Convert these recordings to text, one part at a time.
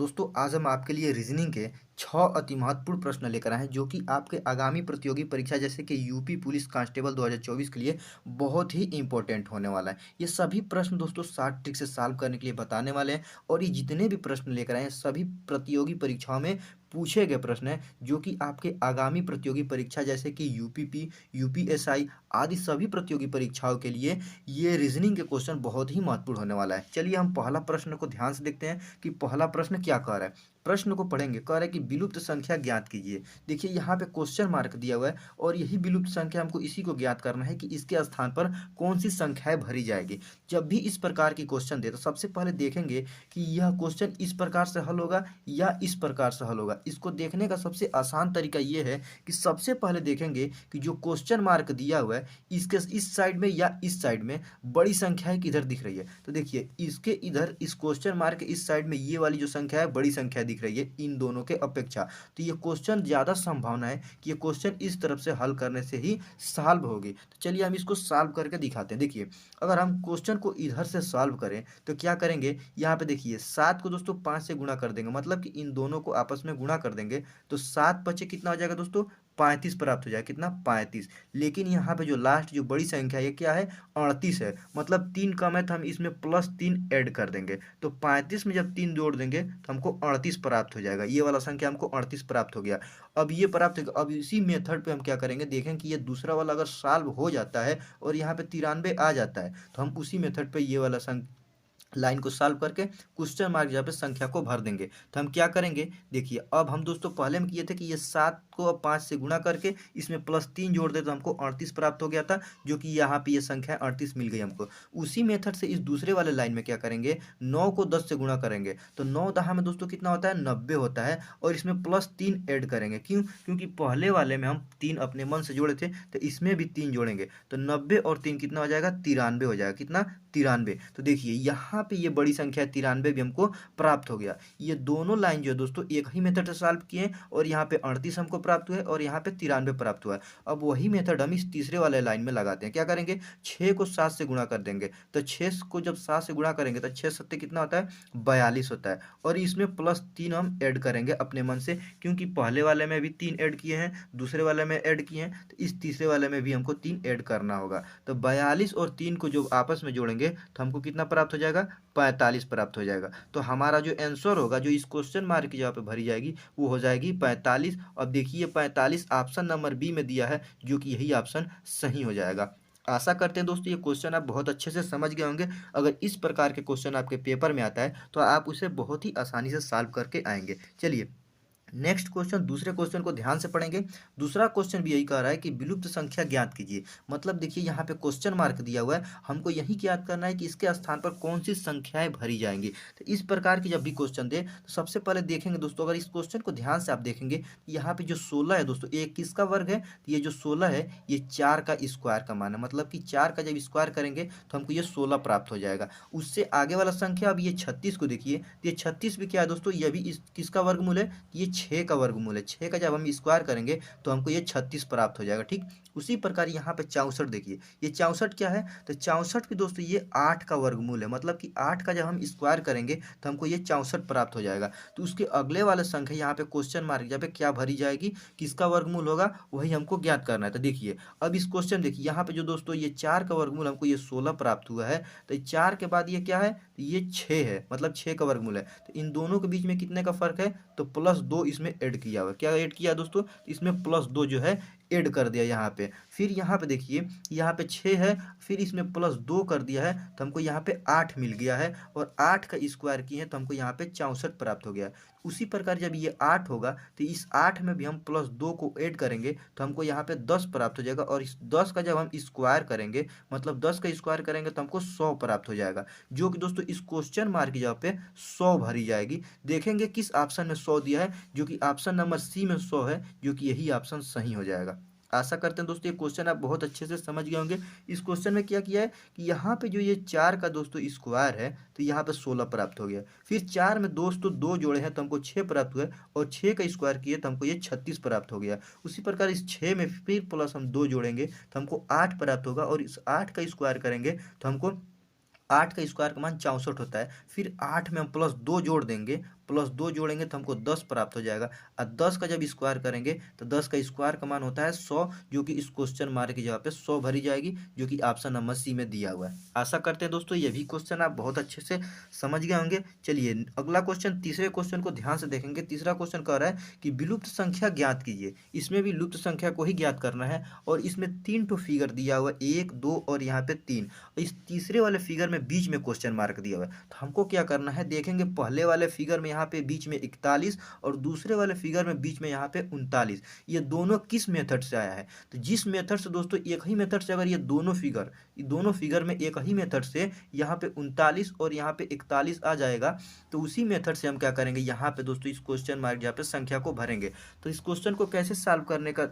दोस्तों आज हम आपके लिए रीजनिंग के 6 अति महत्वपूर्ण प्रश्न लेकर आए हैं जो कि आपके आगामी प्रतियोगी परीक्षा जैसे कि यूपी पुलिस कांस्टेबल 2024 के लिए बहुत ही इंपॉर्टेंट होने वाला है। ये सभी प्रश्न दोस्तों 60 ट्रिक से सॉल्व करने के लिए बताने वाले हैं और ये जितने भी प्रश्न लेकर आए हैं सभी प्रतियोगी परीक्षाओं में पूछे गए प्रश्न हैं जो कि आपके आगामी प्रतियोगी परीक्षा जैसे कि यूपीपी, यूपीएसआई आदि सभी प्रतियोगी परीक्षाओं के लिए ये रीजनिंग के क्वेश्चन बहुत ही महत्वपूर्ण होने वाला है। चलिए हम पहला प्रश्न को ध्यान से देखते हैं कि पहला प्रश्न क्या कह रहा है। प्रश्न को पढ़ेंगे, कह रहा है कि विलुप्त संख्या ज्ञात कीजिए। देखिए यहाँ पे क्वेश्चन मार्क दिया हुआ है और यही विलुप्त संख्या हमको इसी को ज्ञात करना है कि इसके स्थान पर कौन सी संख्याएं भरी जाएगी। जब भी इस प्रकार की क्वेश्चन दे तो सबसे पहले देखेंगे कि यह क्वेश्चन इस प्रकार से हल होगा या इस प्रकार से हल होगा। इसको देखने का सबसे आसान तरीका ये है कि सबसे पहले देखेंगे कि जो क्वेश्चन मार्क दिया हुआ है इसके इस साइड में या इस साइड में बड़ी संख्याएं किधर दिख रही है। तो देखिए इसके इधर इस क्वेश्चन मार्क के इस साइड में ये वाली जो संख्या है बड़ी संख्या दिख रही है इन दोनों के अपेक्षा। तो ये क्वेश्चन ज़्यादा संभावना है कि ये क्वेश्चन इस तरफ से हल करने से ही सॉल्व होगी। तो चलिए हम इसको सॉल्व करके दिखाते हैं। देखिए अगर हम क्वेश्चन को इधर से सॉल्व करें तो क्या करेंगे, यहाँ पे देखिए 7 को दोस्तों 5 से गुणा कर देंगे, मतलब कि इन दोनों को आपस में गुणा कर देंगे तो 7 पचे कितना हो जाएगा दोस्तों, 35 प्राप्त हो जाएगा। कितना, 35। लेकिन यहाँ पे जो लास्ट जो बड़ी संख्या है ये क्या है, 38 है। मतलब 3 कम है तो हम इसमें +3 ऐड कर देंगे तो 35 में जब 3 जोड़ देंगे तो हमको 38 प्राप्त हो जाएगा। ये वाला संख्या हमको 38 प्राप्त हो गया। अब ये प्राप्त हो गया, अब इसी मेथड पे हम क्या करेंगे, देखें कि ये दूसरा वाला अगर सॉल्व हो जाता है और यहाँ पे 93 आ जाता है तो हम उसी मेथड पे ये वाला लाइन को सॉल्व करके क्वेश्चन मार्क जहाँ पे संख्या को भर देंगे। तो हम क्या करेंगे, देखिए अब हम दोस्तों पहले में किए थे कि ये 7 को अब 5 से गुणा करके इसमें +3 जोड़ दे तो हमको 38 प्राप्त हो गया था, जो कि यहाँ पे ये संख्या 38 मिल गई हमको। उसी मेथड से इस दूसरे वाले लाइन में क्या करेंगे, 9 को 10 से गुणा करेंगे तो 9 दहा में दोस्तों कितना होता है, 90 होता है। और इसमें +3 ऐड करेंगे, क्यों, क्योंकि पहले वाले में हम 3 अपने मन से जोड़े थे तो इसमें भी 3 जोड़ेंगे तो 90 और 3 कितना हो जाएगा, 93 हो जाएगा। कितना, 93। तो देखिए यहाँ पे ये बड़ी संख्या 93 भी हमको प्राप्त हो गया। ये दोनों लाइन जो है दोस्तों एक ही मेथड से सॉल्व किए और यहाँ पे 38 हमको प्राप्त हुआ है और यहाँ पे 93 प्राप्त हुआ है। अब वही मेथड हम इस तीसरे वाले लाइन में लगाते हैं। क्या करेंगे, 6 को 7 से गुणा कर देंगे तो 6 को जब 7 से गुणा करेंगे तो 6 सत्ते कितना होता है, 42 होता है। और इसमें +3 हम ऐड करेंगे अपने मन से, क्योंकि पहले वाले में भी 3 ऐड किए हैं, दूसरे वाले में ऐड किए हैं, तो इस तीसरे वाले में भी हमको 3 ऐड करना होगा। तो 42 और 3 को जो आपस में जोड़ेंगे तो हमको कितना प्राप्त हो जाएगा, 45 प्राप्त हो जाएगा। तो हमारा जो आंसर होगा जो इस क्वेश्चन मार्क की जगह पे भरी जाएगी वो हो जाएगी 45। अब देखिए 45 ऑप्शन नंबर बी में दिया है जो कि यही ऑप्शन सही हो जाएगा। आशा करते हैं दोस्तों ये क्वेश्चन आप बहुत अच्छे से समझ गए होंगे। अगर इस प्रकार के क्वेश्चन आपके पेपर में आता है तो आप उसे बहुत ही आसानी से सॉल्व करके आएंगे। चलिए नेक्स्ट क्वेश्चन, दूसरे क्वेश्चन को ध्यान से पढ़ेंगे। दूसरा क्वेश्चन भी यही कह रहा है कि विलुप्त संख्या ज्ञात कीजिए। मतलब देखिए यहाँ पे क्वेश्चन मार्क दिया हुआ है, हमको यही ज्ञात करना है कि इसके स्थान पर कौन सी संख्याएं भरी जाएंगी। तो इस प्रकार की जब भी क्वेश्चन दे तो सबसे पहले देखेंगे दोस्तों, अगर इस क्वेश्चन को ध्यान से आप देखेंगे यहाँ पे जो 16 है दोस्तों, ये किसका वर्ग है, तो ये जो 16 है ये 4 का स्क्वायर का मान है। मतलब कि 4 का जब स्क्वायर करेंगे तो हमको ये 16 प्राप्त हो जाएगा। उससे आगे वाला संख्या, अब ये 36 को देखिए, तो ये 36 भी क्या है दोस्तों, ये भी इस किसका वर्गमूल है, ये 6 का वर्गमूल है। 6 का जब हम स्क्वायर करेंगे तो हमको ये 36 प्राप्त हो जाएगा। ठीक उसी प्रकार यहाँ पे 64 देखिए, ये 64 क्या है, तो 64 भी दोस्तों ये 8 का वर्गमूल है। मतलब कि 8 का जब हम स्क्वायर करेंगे तो हमको ये 64 प्राप्त हो जाएगा। तो उसके अगले वाले संख्या यहाँ पे क्वेश्चन मार्क जहाँ पे क्या भरी जाएगी, किसका वर्गमूल होगा, वही हमको ज्ञात करना है। तो देखिए अब इस क्वेश्चन देखिए यहाँ पे जो दोस्तों ये 4 का वर्गमूल हमको ये 16 प्राप्त हुआ है, तो 4 के बाद ये क्या है, तो ये 6 है, मतलब 6 का वर्गमूल है। तो इन दोनों के बीच में कितने का फर्क है, तो +2 इसमें ऐड किया हुआ। क्या ऐड किया दोस्तों, इसमें +2 जो है ऐड कर दिया यहाँ पे। फिर यहाँ पे देखिए यहाँ पे 6 है, फिर इसमें +2 कर दिया है तो हमको यहाँ पे 8 मिल गया है। और 8 का स्क्वायर किए तो हमको यहाँ पे 64 प्राप्त हो गया। उसी प्रकार जब ये 8 होगा तो इस 8 में भी हम +2 को ऐड करेंगे तो हमको यहाँ पे 10 प्राप्त हो जाएगा। और इस 10 का जब हम स्क्वायर करेंगे, मतलब 10 का स्क्वायर करेंगे तो हमको 100 प्राप्त हो जाएगा, जो कि दोस्तों इस क्वेश्चन मार्क की जगह पे 100 भरी जाएगी। देखेंगे किस ऑप्शन में 100 दिया है, जो कि ऑप्शन नंबर सी में 100 है, जो कि यही ऑप्शन सही हो जाएगा। आशा करते हैं दोस्तों ये क्वेश्चन आप बहुत अच्छे से समझ गए होंगे। इस क्वेश्चन में क्या किया है कि यहाँ पे जो ये 4 का दोस्तों स्क्वायर है तो यहाँ पे 16 प्राप्त हो गया। फिर 4 में दोस्तों 2 जोड़े हैं तो हमको 6 प्राप्त हुआ, और 6 का स्क्वायर किए तो हमको ये 36 प्राप्त हो गया। उसी प्रकार इस 6 में फिर प्लस हम 2 जोड़ेंगे तो हमको 8 प्राप्त होगा, और इस 8 का स्क्वायर करेंगे तो हमको 8 का स्क्वायर का मान 64 होता है। फिर 8 में हम +2 जोड़ देंगे, प्लस 2 जोड़ेंगे तो हमको 10 प्राप्त हो जाएगा। और 10 का जब स्क्वायर करेंगे तो 10 का स्क्वायर का मान होता है 100, जो कि इस क्वेश्चन मार्क की जगह पे 100 भरी जाएगी, जो कि ऑप्शन नंबर सी में दिया हुआ है। आशा करते हैं दोस्तों ये भी क्वेश्चन आप बहुत अच्छे से समझ गए होंगे। चलिए अगला क्वेश्चन, तीसरे क्वेश्चन को ध्यान से देखेंगे। तीसरा क्वेश्चन कह रहा है कि विलुप्त संख्या ज्ञात कीजिए। इसमें भी लुप्त संख्या को ही ज्ञात करना है और इसमें 3 ठो फिगर दिया हुआ है, 1 2 और यहाँ पे 3। इस तीसरे वाले फिगर में बीच में क्वेश्चन मार्क दिया हुआ है, तो हमको क्या करना है, देखेंगे पहले वाले फिगर में यहाँ पे बीच में 41 और दूसरे वाले फिगर में बीच में यहाँ पे 39। ये दोनों किस मेथड से आया है, तो जिस मेथड से दोस्तों, एक ही मेथड से अगर ये दोनों फिगर में एक ही मेथड से यहाँ पे 39 और यहाँ पे 41 आ जाएगा, तो उसी मेथड से हम क्या करेंगे, यहाँ पे दोस्तों इस क्वेश्चन मार्क जहाँ पे संख्या को भरेंगे। तो इस क्वेश्चन को कैसे सॉल्व करने का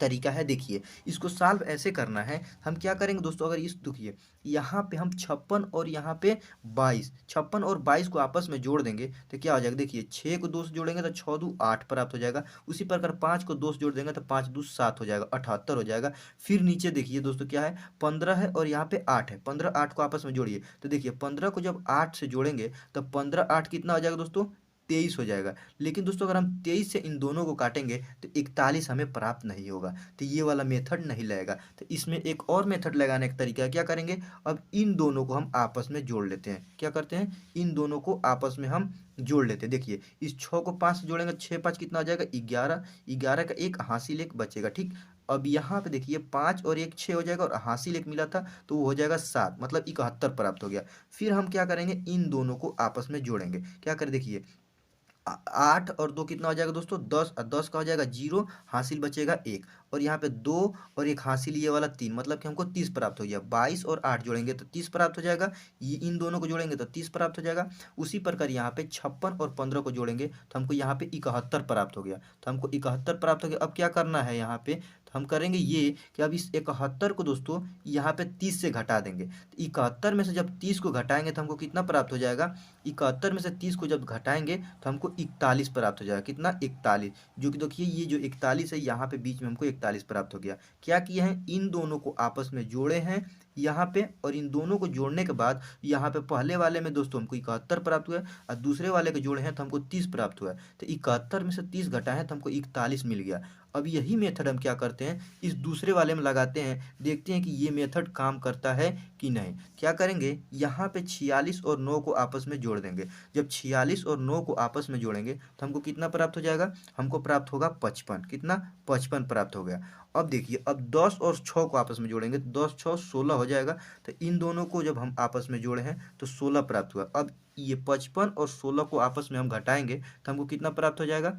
तरीका है, देखिए इसको सॉल्व ऐसे करना है। हम क्या करेंगे दोस्तों, अगर इस देखिए यहाँ पे हम 56 और यहाँ पे 56 और 22 को आपस में जोड़ देंगे तो क्या हो जाएगा, देखिए 6 को 2 से जोड़ेंगे तो 6 2 8 प्राप्त हो जाएगा। उसी प्रकार 5 को 2 से जोड़ देंगे तो 5 2 7 हो जाएगा, 78 हो जाएगा। फिर नीचे देखिए दोस्तों क्या है, 15 है और यहाँ पे 8 है। 15 8 को आपस में जोड़िए तो देखिए 15 को जब 8 से जोड़ेंगे तो 15 8 कितना हो जाएगा दोस्तों, 23 हो जाएगा। लेकिन दोस्तों अगर हम 23 से इन दोनों को काटेंगे तो 41 हमें प्राप्त नहीं होगा, तो ये वाला मेथड नहीं लगेगा। तो इसमें एक और मेथड लगाने का तरीका है, क्या करेंगे, अब इन दोनों को हम आपस में जोड़ लेते हैं। क्या करते हैं, इन दोनों को आपस में हम जोड़ लेते हैं। देखिए इस 6 को 5 से जोड़ेंगे, 6 5 कितना हो जाएगा, 11। 11 का एक हासिल एक बचेगा, ठीक। अब यहाँ पे देखिए 5 और 1 6 हो जाएगा और हासिल एक मिला था तो वो हो जाएगा 7, मतलब 71 प्राप्त हो गया। फिर हम क्या करेंगे, इन दोनों को आपस में जोड़ेंगे। क्या करें, देखिए 8 और 2 कितना हो जाएगा दोस्तों, 10। और 10 का हो जाएगा 0, हासिल बचेगा 1 और यहाँ पे 2 और एक हासिल ये वाला 3, मतलब कि हमको 30 प्राप्त हो गया। 22 और 8 जोड़ेंगे तो 30 प्राप्त हो जाएगा। ये इन दोनों को जोड़ेंगे तो 30 प्राप्त हो जाएगा। उसी प्रकार यहाँ पे 56 और 15 को जोड़ेंगे तो हमको यहाँ पे 71 प्राप्त हो गया। तो हमको 71 प्राप्त हो गया। अब क्या करना है यहाँ पे, तो हम करेंगे ये कि अब इस 71 को दोस्तों यहाँ पे 30 से घटा देंगे। तो 71 में से जब 30 को घटाएंगे तो हमको कितना प्राप्त हो जाएगा, 71 में से 30 को जब घटाएंगे तो हमको 41 प्राप्त हो जाएगा। कितना, 41, जो कि देखिए ये जो 41 है यहाँ पे बीच में हमको 41 प्राप्त हो गया। क्या किए हैं, इन दोनों को आपस में जोड़े हैं यहाँ पे, और इन दोनों को जोड़ने के बाद यहाँ पे पहले वाले में दोस्तों हमको 71 प्राप्त हुआ है और दूसरे वाले के जोड़े हैं तो हमको 30 प्राप्त हुआ है। तो 71 में से 30 घटाए तो हमको 41 मिल गया। अब यही मेथड हम क्या करते हैं, इस दूसरे वाले में लगाते हैं, देखते हैं कि ये मेथड काम करता है कि नहीं। क्या करेंगे, यहाँ पे 46 और 9 को आपस में जोड़ देंगे। जब 46 और 9 को आपस में जोड़ेंगे तो हमको कितना प्राप्त हो जाएगा, हमको प्राप्त होगा 55। कितना, 55 प्राप्त हो गया। अब देखिए, अब 10 और 6 को आपस में जोड़ेंगे तो 10 6 16 हो जाएगा। तो इन दोनों को जब हम आपस में जोड़े हैं तो 16 प्राप्त हुआ। अब ये 55 और 16 को आपस में हम घटाएंगे तो हमको कितना प्राप्त हो जाएगा,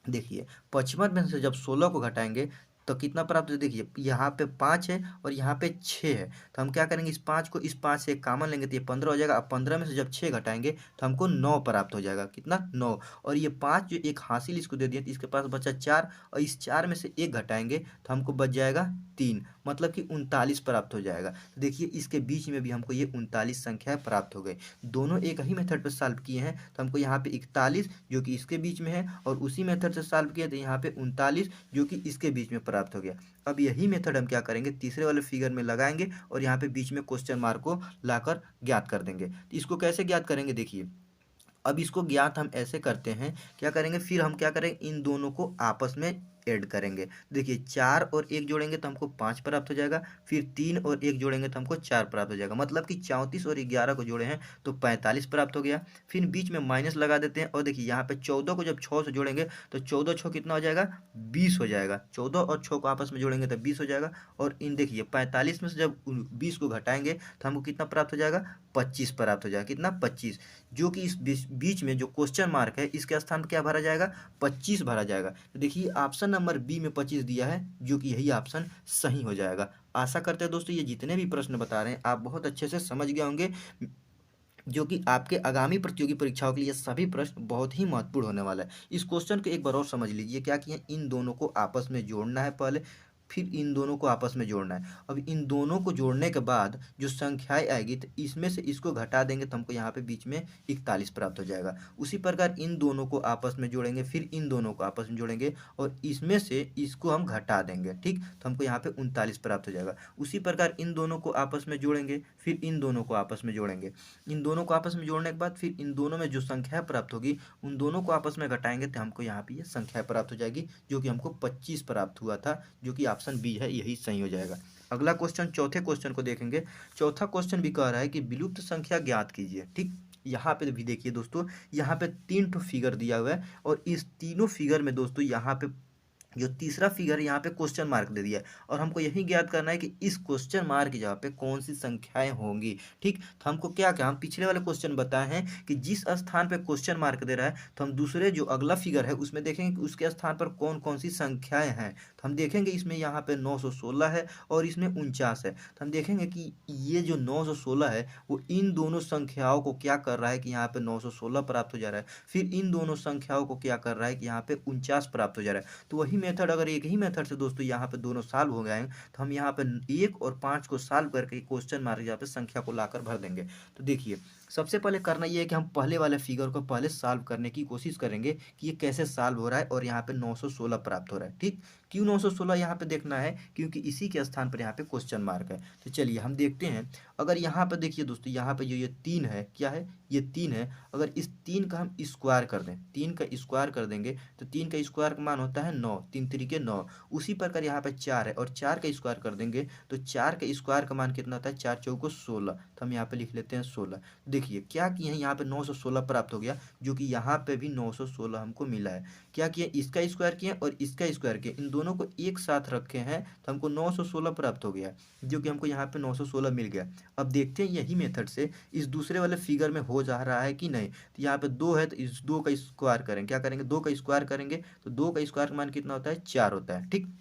देखिए 55 में से जब 16 को घटाएंगे तो कितना प्राप्त है, देखिए यहाँ पे 5 है और यहाँ पे 6 है। तो हम क्या करेंगे, इस 5 को इस 5 से कॉमन लेंगे तो ये 15 हो जाएगा। अब 15 में से जब 6 घटाएंगे तो हमको 9 प्राप्त हो जाएगा। कितना, 9। और ये 5 जो एक हासिल इसको दे दिया तो इसके पास बचा 4, और इस 4 में से 1 घटाएंगे तो हमको बच जाएगा 3, मतलब कि 39 प्राप्त हो जाएगा। तो देखिए इसके बीच में भी हमको ये 39 संख्या प्राप्त हो गई। दोनों एक ही मेथड पर सॉल्व किए हैं तो हमको यहाँ पे 41 जो कि इसके बीच में है, और उसी मेथड से सॉल्व किए तो यहाँ पे 39 जो कि इसके बीच में प्राप्त हो गया। अब यही मेथड हम क्या करेंगे, तीसरे वाले फिगर में लगाएंगे और यहाँ पे बीच में क्वेश्चन मार्क को लाकर ज्ञात कर देंगे। तो इसको कैसे ज्ञात करेंगे, देखिए अब इसको ज्ञात हम ऐसे करते हैं, क्या करेंगे, फिर हम क्या करेंगे, इन दोनों को आपस में ऐड करेंगे। देखिए 4 और 1 जोड़ेंगे तो हमको 5 प्राप्त हो जाएगा। फिर 3 और 1 जोड़ेंगे तो हमको 4 प्राप्त हो जाएगा, मतलब कि 34 और 11 को जोड़े हैं तो 45 प्राप्त हो गया। फिर बीच में माइनस लगा देते हैं और देखिए यहाँ पे 14 को जब 6 से जोड़ेंगे तो 14 6 कितना हो जाएगा, 20 हो जाएगा। 14 और 6 को आपस में जोड़ेंगे तो 20 हो जाएगा। और इन देखिए 45 में से जब 20 को घटाएंगे तो हमको कितना प्राप्त हो जाएगा, 25 प्राप्त हो जाएगा। कितना, 25, जो कि इस बीच में जो क्वेश्चन मार्क है इसके स्थान पर क्या भरा जाएगा, 25 भरा जाएगा। तो देखिए ऑप्शन नंबर बी में 25 दिया है, जो कि यही ऑप्शन सही हो जाएगा। आशा करते हैं दोस्तों ये जितने भी प्रश्न बता रहे हैं आप बहुत अच्छे से समझ गए होंगे, जो कि आपके आगामी प्रतियोगी परीक्षाओं के लिए सभी प्रश्न बहुत ही महत्वपूर्ण होने वाला है। इस क्वेश्चन को एक बार और समझ लीजिए, क्या किए, इन दोनों को आपस में जोड़ना है पहले, फिर इन दोनों को आपस में जोड़ना है। अब इन दोनों को जोड़ने के बाद जो संख्याएं आएगी तो इसमें से इसको घटा देंगे तो हमको यहाँ पे बीच में 41 प्राप्त हो जाएगा। उसी प्रकार इन दोनों को आपस में जोड़ेंगे, फिर इन दोनों को आपस में जोड़ेंगे और इसमें से इसको हम घटा देंगे, ठीक, तो हमको यहाँ पे 39 प्राप्त हो जाएगा। उसी प्रकार इन दोनों को आपस में जोड़ेंगे, फिर इन दोनों को आपस में जोड़ेंगे। इन दोनों को आपस में जोड़ने के बाद फिर इन दोनों में जो संख्या प्राप्त होगी उन दोनों को आपस में घटाएंगे तो हमको यहाँ पे ये संख्या प्राप्त हो जाएगी, जो कि हमको 25 प्राप्त हुआ था, जो कि ऑप्शन बी है, यही सही हो जाएगा। अगला क्वेश्चन, चौथे क्वेश्चन को देखेंगे। चौथा क्वेश्चन भी कह रहा है कि विलुप्त संख्या ज्ञात कीजिए, ठीक। यहाँ पे भी देखिए दोस्तों, यहाँ पे 3 ठो फिगर दिया हुआ है और इस तीनों फिगर में दोस्तों यहाँ पे जो तीसरा फिगर यहाँ पे क्वेश्चन मार्क दे दिया है और हमको यही ज्ञात करना है कि इस क्वेश्चन मार्क की जगह पे कौन सी संख्याएं होंगी, ठीक। तो हमको क्या क्या, हम पिछले वाले क्वेश्चन बताए हैं कि जिस स्थान पे क्वेश्चन मार्क दे रहा है तो हम दूसरे जो अगला फिगर है उसमें देखेंगे कि उसके स्थान पर कौन कौन सी संख्याएं हैं। तो हम देखेंगे इसमें यहाँ पे 916 है और इसमें 49 है। तो हम देखेंगे कि ये जो 916 है वो इन दोनों संख्याओं को क्या कर रहा है कि यहाँ पे 916 प्राप्त हो जा रहा है, फिर इन दोनों संख्याओं को क्या कर रहा है कि यहाँ पे 49 प्राप्त हो जा रहा है। तो वही मेथड, अगर एक ही मेथड से दोस्तों यहाँ पे दोनों सॉल्व हो गए तो हम यहाँ पे 1 और 5 को सॉल्व करके क्वेश्चन मार्क यहाँ पे संख्या को लाकर भर देंगे। तो देखिए सबसे पहले करना ये है कि हम पहले वाले फिगर को पहले सॉल्व करने की कोशिश करेंगे कि ये कैसे सॉल्व हो रहा है और यहाँ पे 916 प्राप्त हो रहा है, ठीक। क्यों 916 यहाँ पे देखना है, क्योंकि इसी के स्थान पर यहाँ पे क्वेश्चन मार्क है। तो चलिए हम देखते हैं। अगर यहाँ पे देखिए दोस्तों, यहाँ पे जो ये 3 है, क्या है, ये 3 है। अगर इस 3 का हम स्क्वायर कर दें, 3 का स्क्वायर कर देंगे तो 3 का स्क्वायर का मान होता है 9, 3 तरीके 9। उसी प्रकार यहाँ पे 4 है और 4 का स्क्वायर कर देंगे तो 4 का स्क्वायर का मान कितना होता है, 4 चौको 16। तो हम यहाँ पे लिख लेते हैं 16। देखिए क्या किए हैं, यहाँ पे 916 प्राप्त हो गया, जो कि यहाँ पे भी 916 हमको मिला है। क्या किए, इसका स्क्वायर किए और इसका स्क्वायर किए, इन दोनों को एक साथ रखे हैं तो हमको 916 प्राप्त हो गया, जो कि हमको यहाँ पे 916 मिल गया। अब देखते हैं यही मेथड से इस दूसरे वाले फिगर में हो जा रहा है कि नहीं। तो यहाँ पे 2 है तो इस 2 का स्क्वायर करेंगे, क्या करेंगे, 2 का स्क्वायर करेंगे तो 2 का स्क्वायर का मान कितना होता है, 4 होता है, ठीक।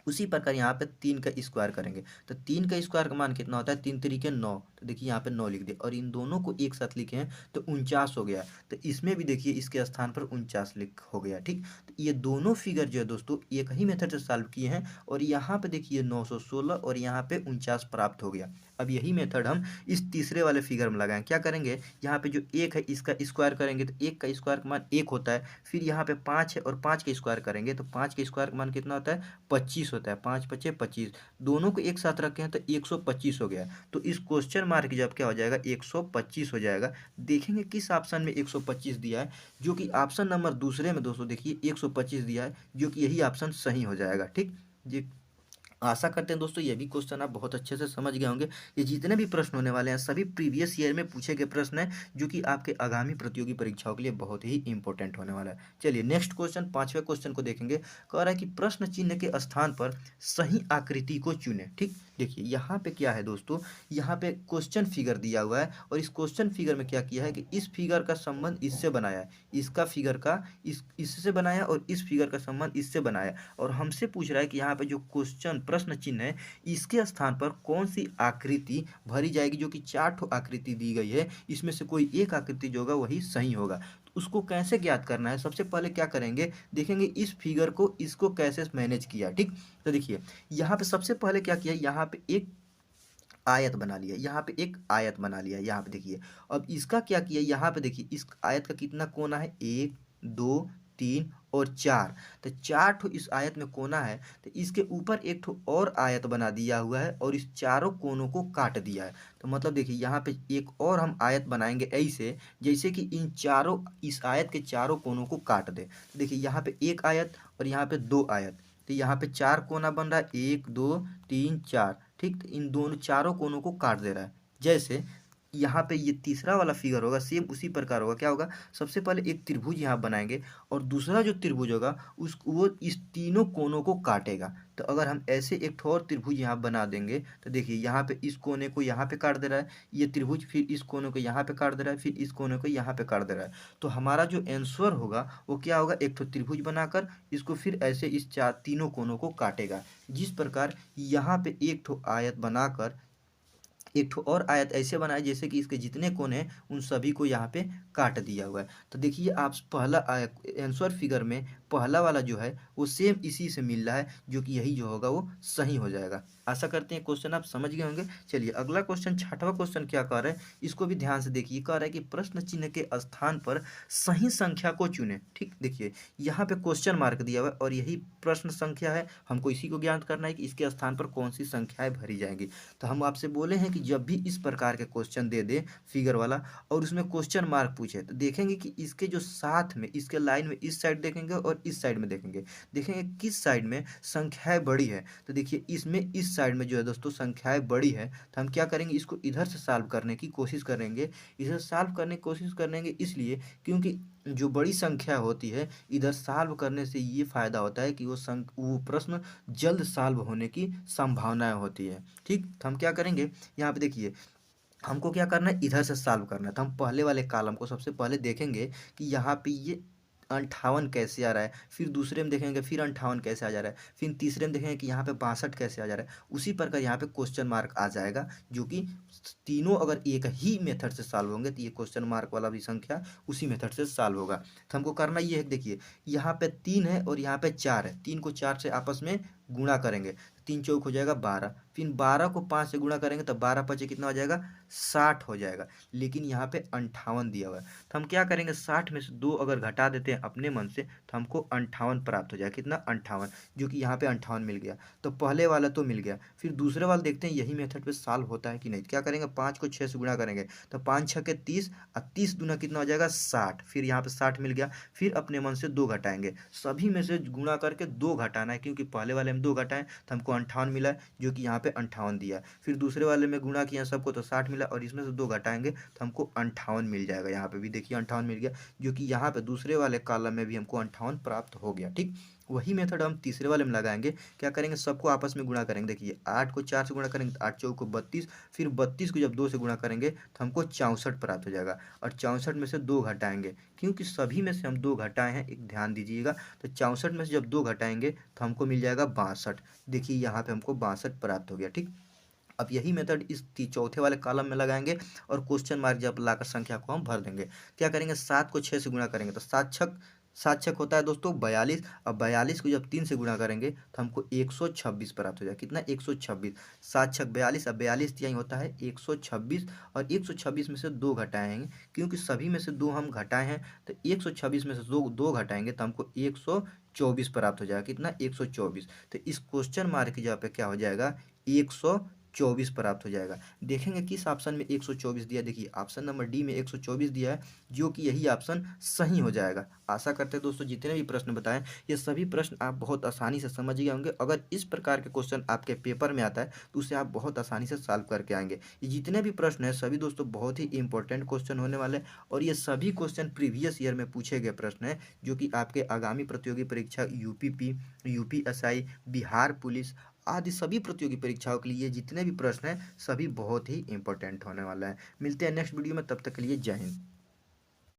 उसी प्रकार यहाँ पे 3 का स्क्वायर करेंगे तो 3 का स्क्वायर का मान कितना होता है, 3 तरीके 9। तो देखिए यहाँ पे 9 लिख दिए और इन दोनों को एक साथ लिखे हैं तो 49 हो गया। तो इसमें भी देखिए इसके स्थान पर 49 लिख हो गया, ठीक। तो ये दोनों फिगर जो है दोस्तों एक ही मेथड से सॉल्व किए हैं और यहाँ पे देखिए 916 और यहाँ पे 49 प्राप्त हो गया। अब यही मेथड हम इस तीसरे वाले फिगर में लगाएं। क्या करेंगे, यहाँ पे जो 1 है इसका स्क्वायर करेंगे तो 1 का स्क्वायर का मान 1 होता है। फिर यहाँ पे 5 है और 5 का स्क्वायर करेंगे तो 5 का स्क्वायर का मान कितना होता है, 25 होता है। 5 पचे 25, दोनों को एक साथ रखे हैं तो 125 हो गया। तो इस क्वेश्चन मार्क जब क्या हो जाएगा, 125 हो जाएगा। देखेंगे किस ऑप्शन में 125 दिया है, जो कि ऑप्शन नंबर दूसरे में दोस्तों देखिए 125 दिया है, जो कि यही ऑप्शन सही हो जाएगा, ठीक जी। आशा करते हैं दोस्तों ये भी क्वेश्चन आप बहुत अच्छे से समझ गए होंगे। ये जितने भी प्रश्न होने वाले हैं सभी प्रीवियस ईयर में पूछे गए प्रश्न हैं, जो कि आपके आगामी प्रतियोगी परीक्षाओं के लिए बहुत ही इंपॉर्टेंट होने वाला है। चलिए नेक्स्ट क्वेश्चन, पांचवें क्वेश्चन को देखेंगे। कह रहा है कि प्रश्न चिन्ह के स्थान पर सही आकृति को चुने, ठीक। देखिए यहाँ पे क्या है दोस्तों, यहाँ पे क्वेश्चन फिगर दिया हुआ है और इस क्वेश्चन फिगर में क्या किया है कि इस फिगर का संबंध इससे बनाया है, इसका फिगर का इससे बनाया और इस फिगर का संबंध इससे बनाया। और हमसे पूछ रहा है कि यहाँ पे जो क्वेश्चन प्रश्न चिन्ह है इसके स्थान पर कौन सी आकृति भरी जाएगी, जो कि 4 ठो आकृति दी गई है, इसमें से कोई एक आकृति जो होगा वही सही होगा। तो उसको कैसे ज्ञात करना है, सबसे पहले क्या करेंगे, देखेंगे इस फिगर को इसको कैसे मैनेज किया, ठीक। तो देखिए यहाँ पे सबसे पहले क्या किया, यहाँ पे एक आयत बना लिया, यहाँ पे एक आयत बना लिया, यहाँ पे देखिए। अब इसका क्या किया, यहाँ पे देखिए इस आयत का कितना कोना है, 1 2 3 और 4। तो 4 ठो इस आयत में कोना है, तो इसके ऊपर एक ठो और आयत बना दिया हुआ है और इस चारों कोनों को काट दिया है। तो मतलब देखिए यहाँ पे एक और हम आयत बनाएंगे ऐसे, जैसे कि इन चारों, इस आयत के चारों कोनों को काट दे। तो देखिए यहाँ पे एक आयत और यहाँ पे 2 आयत, तो यहाँ पे 4 कोना बन रहा है, 1 2 3 4, ठीक। तो इन दोनों चारों कोनों को काट दे रहा है। जैसे यहाँ पे ये तीसरा वाला फिगर होगा, सेम उसी प्रकार होगा। क्या होगा, सबसे पहले एक त्रिभुज यहाँ बनाएंगे और दूसरा जो त्रिभुज होगा वो इस तीनों कोनों को काटेगा। तो अगर हम ऐसे एक ठो और त्रिभुज यहाँ बना देंगे तो देखिए यहाँ पे इस कोने को यहाँ पे काट दे रहा है ये त्रिभुज, फिर इस कोने को यहाँ पे काट दे रहा है, फिर इस कोने को यहाँ पे काट दे रहा है। तो हमारा जो आंसर होगा वो क्या होगा, एक ठो त्रिभुज बनाकर इसको फिर ऐसे इस तीनों कोनों को काटेगा। जिस प्रकार यहाँ पे एक ठो आयत बनाकर एक ठो और आयत ऐसे बनाए जैसे कि इसके जितने कोने हैं उन सभी को यहाँ पे काट दिया हुआ है। तो देखिए आप पहला आंसर फिगर में पहला वाला जो है वो सेम इसी से मिल रहा है, जो कि यही जो होगा वो सही हो जाएगा। आशा करते हैं क्वेश्चन आप समझ गए होंगे। चलिए अगला क्वेश्चन, छठवां क्वेश्चन क्या कह रहा है, इसको भी ध्यान से देखिए। कह रहा है कि प्रश्न चिन्ह के स्थान पर सही संख्या को चुनें। ठीक, देखिए यहाँ पे क्वेश्चन मार्क दिया हुआ है और यही प्रश्न संख्या है, हमको इसी को ज्ञात करना है कि इसके स्थान पर कौन सी संख्याएं भरी जाएंगी। तो हम आपसे बोले हैं कि जब भी इस प्रकार के क्वेश्चन दे दे फिगर वाला और उसमें क्वेश्चन मार्क पूछे, तो देखेंगे कि इसके जो साथ में इसके लाइन में इस साइड देखेंगे और इस साइड में देखेंगे, देखेंगे किस साइड में संख्याएं बड़ी है। तो देखिए इसमें इस साइड में जो है दोस्तों संख्याएं बड़ी है, तो हम क्या करेंगे, इसको इधर से सॉल्व करने की कोशिश करेंगे। इधर सॉल्व करने की कोशिश करेंगे इसलिए क्योंकि जो बड़ी संख्या होती है इधर सॉल्व करने से ये फायदा होता है कि वो प्रश्न जल्द सॉल्व होने की संभावनाएं होती है। ठीक, तो हम क्या करेंगे, यहाँ पे देखिए हमको क्या करना है, इधर से सॉल्व करना है। तो हम पहले वाले कॉलम को सबसे पहले देखेंगे कि यहाँ पे ये 58 कैसे आ रहा है, फिर दूसरे में देखेंगे फिर 58 कैसे आ जा रहा है, फिर तीसरे में देखेंगे कि यहाँ पे 62 कैसे आ जा रहा है। उसी प्रकार यहाँ पे क्वेश्चन मार्क आ जाएगा, जो कि तीनों अगर एक ही मेथड से सॉल्व होंगे तो ये क्वेश्चन मार्क वाला भी संख्या उसी मेथड से सॉल्व होगा। तो हमको करना ये है, देखिए यहाँ पे 3 है और यहाँ पे 4 है, 3 को 4 से आपस में गुणा करेंगे, 3 चौक हो जाएगा 12, फिर 12 को 5 से गुणा करेंगे तो 12 पचे कितना हो जाएगा, 60 हो जाएगा। लेकिन यहाँ पे 58 दिया हुआ है, तो हम क्या करेंगे, 60 में से 2 अगर घटा देते हैं अपने मन से तो हमको 58 प्राप्त हो जाएगा। कितना, 58, जो कि यहाँ पे 58 मिल गया। तो पहले वाला तो मिल गया, फिर दूसरे वाला देखते हैं यही मेथड पे सॉल्व होता है कि नहीं। क्या करेंगे, 5 को 6 से गुणा करेंगे तो 5 छः के 30 और 30 दूना कितना हो जाएगा, 60। फिर यहाँ पे 60 मिल गया, फिर अपने मन से 2 घटाएंगे, सभी में से गुणा करके 2 घटाना है, क्योंकि पहले वाले में 2 घटाएं तो हमको 58 मिला है, जो कि यहाँ पे 58 दिया है। फिर दूसरे वाले में गुणा किया सबको तो 60 मिला, और इसमें से 2 घटाएंगे तो हमको 58 मिल जाएगा। यहाँ पे भी देखिए 58 मिल गया, जो कि यहाँ पे दूसरे वाले कॉलम में भी हमको 58 प्राप्त हो गया। ठीक, वही मेथड हम तीसरे वाले में लगाएंगे। क्या करेंगे, सबको आपस में गुणा करेंगे। देखिए 8 को 4 से गुणा करेंगे तो 8 चौक को 32, फिर 32 को जब 2 से गुणा करेंगे तो हमको 64 प्राप्त हो जाएगा, और 64 में से 2 घटाएंगे, क्योंकि सभी में से हम 2 घटाए हैं, एक ध्यान दीजिएगा। तो 64 में से जब 2 घटाएंगे तो हमको मिल जाएगा 62। देखिए यहाँ पे हमको 62 प्राप्त हो गया। ठीक, अब यही मेथड इस चौथे वाले कॉलम में लगाएंगे और क्वेश्चन मार्क जब लाकर संख्या को हम भर देंगे। क्या करेंगे, 7 को 6 से गुणा करेंगे तो 7 छक होता है दोस्तों 42, और 42 को जब 3 से गुणा करेंगे तो हमको 126 प्राप्त हो जाएगा। कितना, 126, 7 छक 42, अब 42 तिहाई होता है 126, और 126 में से 2 घटाएंगे, क्योंकि सभी में से 2 हम घटाए हैं, तो 126 में से 2 घटाएंगे तो हमको 124 प्राप्त हो जाएगा। कितना, 124। तो इस क्वेश्चन मार्क की जगह पे क्या हो जाएगा, 124 प्राप्त हो जाएगा। देखेंगे किस ऑप्शन में 124 दिया, देखिए ऑप्शन नंबर डी में 124 दिया है, जो कि यही ऑप्शन सही हो जाएगा। आशा करते हैं दोस्तों जितने भी प्रश्न बताएं ये सभी प्रश्न आप बहुत आसानी से समझ गए होंगे। अगर इस प्रकार के क्वेश्चन आपके पेपर में आता है तो उसे आप बहुत आसानी से सॉल्व करके आएंगे। ये जितने भी प्रश्न हैं सभी दोस्तों बहुत ही इंपॉर्टेंट क्वेश्चन होने वाले हैं, और ये सभी क्वेश्चन प्रीवियस ईयर में पूछे गए प्रश्न हैं, जो कि आपके आगामी प्रतियोगी परीक्षा यूपीपी, यूपीएसआई, बिहार पुलिस आदि सभी प्रतियोगी परीक्षाओं के लिए जितने भी प्रश्न हैं सभी बहुत ही इंपॉर्टेंट होने वाला है। मिलते हैं नेक्स्ट वीडियो में, तब तक के लिए जय हिंद।